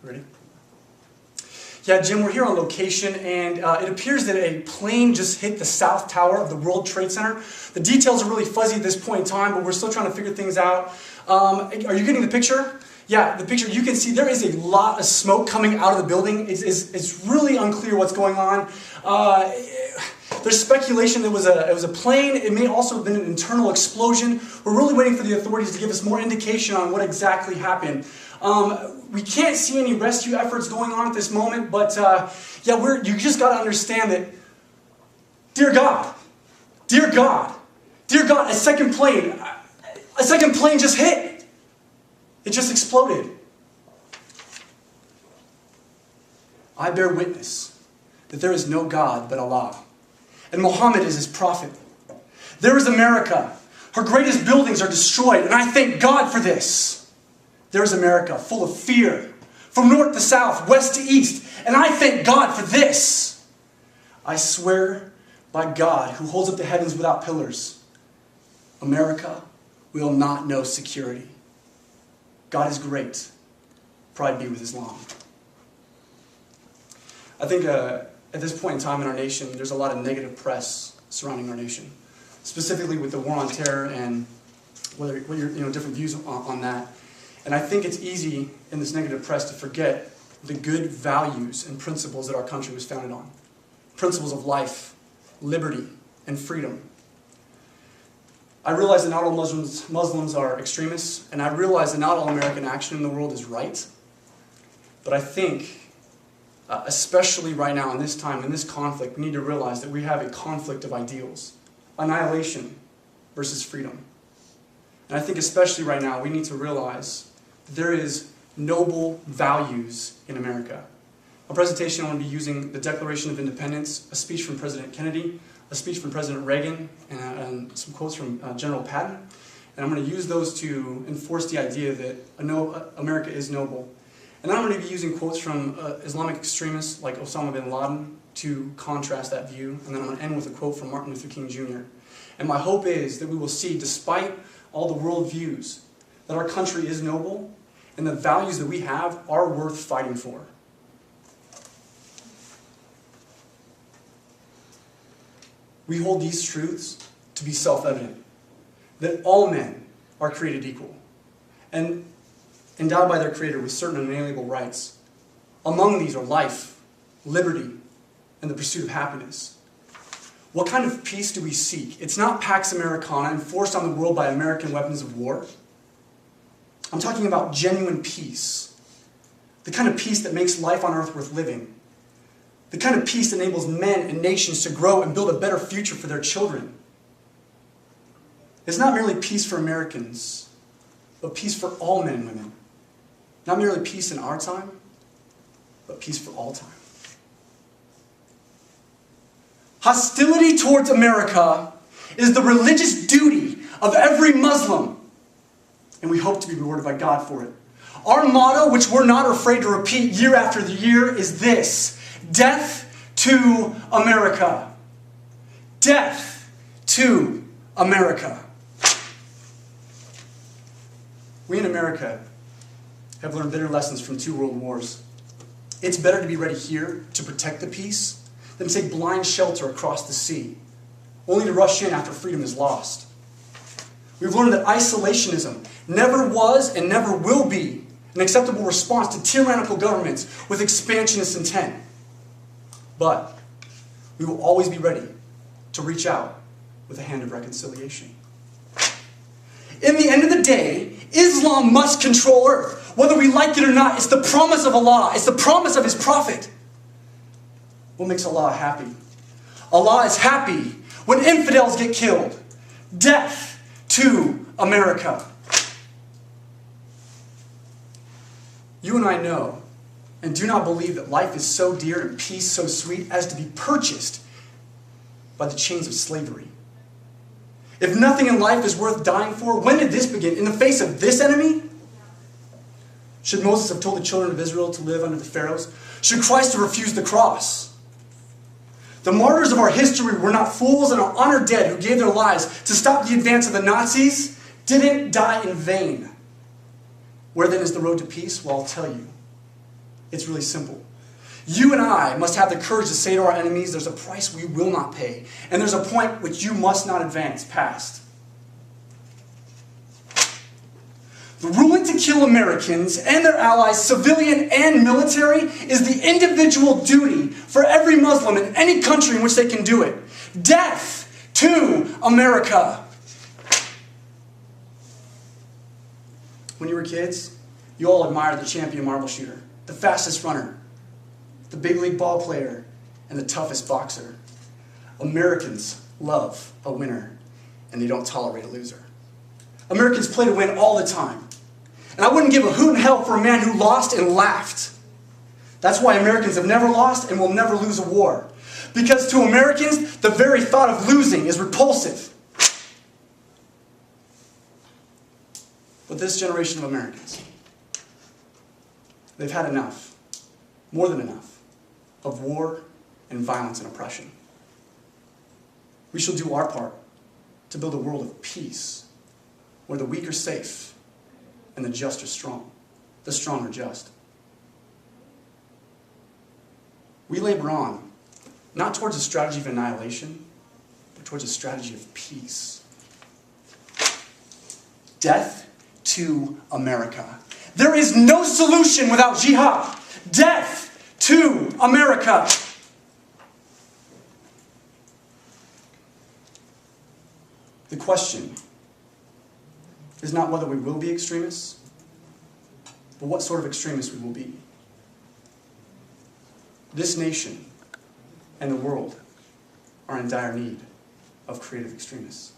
Ready? Yeah, Jim, we're here on location, and it appears that a plane just hit the South Tower of the World Trade Center. The details are really fuzzy at this point in time, but we're still trying to figure things out. Are you getting the picture? Yeah, the picture, you can see there is a lot of smoke coming out of the building. It's really unclear what's going on. There's speculation that it was a plane. It may also have been an internal explosion. We're really waiting for the authorities to give us more indication on what exactly happened. We can't see any rescue efforts going on at this moment, but yeah, you just got to understand that, dear God, a second plane just hit. It just exploded. I bear witness that there is no God but Allah, and Muhammad is his prophet. There is America. Her greatest buildings are destroyed, and I thank God for this. There is America, full of fear, from north to south, west to east, and I thank God for this. I swear by God, who holds up the heavens without pillars, America will not know security. God is great. Pride be with Islam. I think at this point in time in our nation, there's a lot of negative press surrounding our nation, specifically with the war on terror and what your different views on that. And I think it's easy in this negative press to forget the good values and principles that our country was founded on. Principles of life, liberty, and freedom. I realize that not all Muslims are extremists, and I realize that not all American action in the world is right. But I think, especially right now in this time, in this conflict, we need to realize that we have a conflict of ideals. Annihilation versus freedom. And I think especially right now, we need to realize that there is noble values in America. A presentation I'm going to be using the Declaration of Independence, a speech from President Kennedy, a speech from President Reagan, and some quotes from General Patton. And I'm going to use those to enforce the idea that America is noble. And then I'm going to be using quotes from Islamic extremists like Osama bin Laden to contrast that view. And then I'm going to end with a quote from Martin Luther King Jr. And my hope is that we will see, despite all the worldviews, that our country is noble and the values that we have are worth fighting for. We hold these truths to be self-evident, that all men are created equal and endowed by their Creator with certain unalienable rights. Among these are life, liberty, and the pursuit of happiness. What kind of peace do we seek? It's not Pax Americana enforced on the world by American weapons of war. I'm talking about genuine peace. The kind of peace that makes life on earth worth living. The kind of peace that enables men and nations to grow and build a better future for their children. It's not merely peace for Americans, but peace for all men and women. Not merely peace in our time, but peace for all time. Hostility towards America is the religious duty of every Muslim, and we hope to be rewarded by God for it. Our motto, which we're not afraid to repeat year after year, is this: death to America. Death to America. We in America have learned bitter lessons from 2 world wars. It's better to be ready here to protect the peace than to take blind shelter across the sea, only to rush in after freedom is lost. We've learned that isolationism never was and never will be an acceptable response to tyrannical governments with expansionist intent. But we will always be ready to reach out with a hand of reconciliation. In the end of the day, Islam must control earth. Whether we like it or not, it's the promise of Allah. It's the promise of His Prophet. What makes Allah happy? Allah is happy when infidels get killed. Death to America. You and I know and do not believe that life is so dear and peace so sweet as to be purchased by the chains of slavery. If nothing in life is worth dying for, when did this begin? In the face of this enemy? Should Moses have told the children of Israel to live under the pharaohs? Should Christ have refused the cross? The martyrs of our history were not fools and are honored dead who gave their lives to stop the advance of the Nazis, didn't die in vain. Where then is the road to peace? Well, I'll tell you. It's really simple. You and I must have the courage to say to our enemies, there's a price we will not pay, and there's a point which you must not advance past. The ruling to kill Americans and their allies, civilian and military, is the individual duty for every Muslim in any country in which they can do it. Death to America. When you were kids, you all admired the champion marble shooter, the fastest runner, the big league ball player, and the toughest boxer. Americans love a winner, and they don't tolerate a loser. Americans play to win all the time. And I wouldn't give a hoot in hell for a man who lost and laughed. That's why Americans have never lost and will never lose a war. Because to Americans, the very thought of losing is repulsive. But this generation of Americans, they've had enough, more than enough, of war and violence and oppression. We shall do our part to build a world of peace, where the weak are safe and the just are strong, the strong are just. We labor on, not towards a strategy of annihilation, but towards a strategy of peace. Death to America. There is no solution without jihad. Death to America. The question is not whether we will be extremists, but what sort of extremists we will be. This nation and the world are in dire need of creative extremists.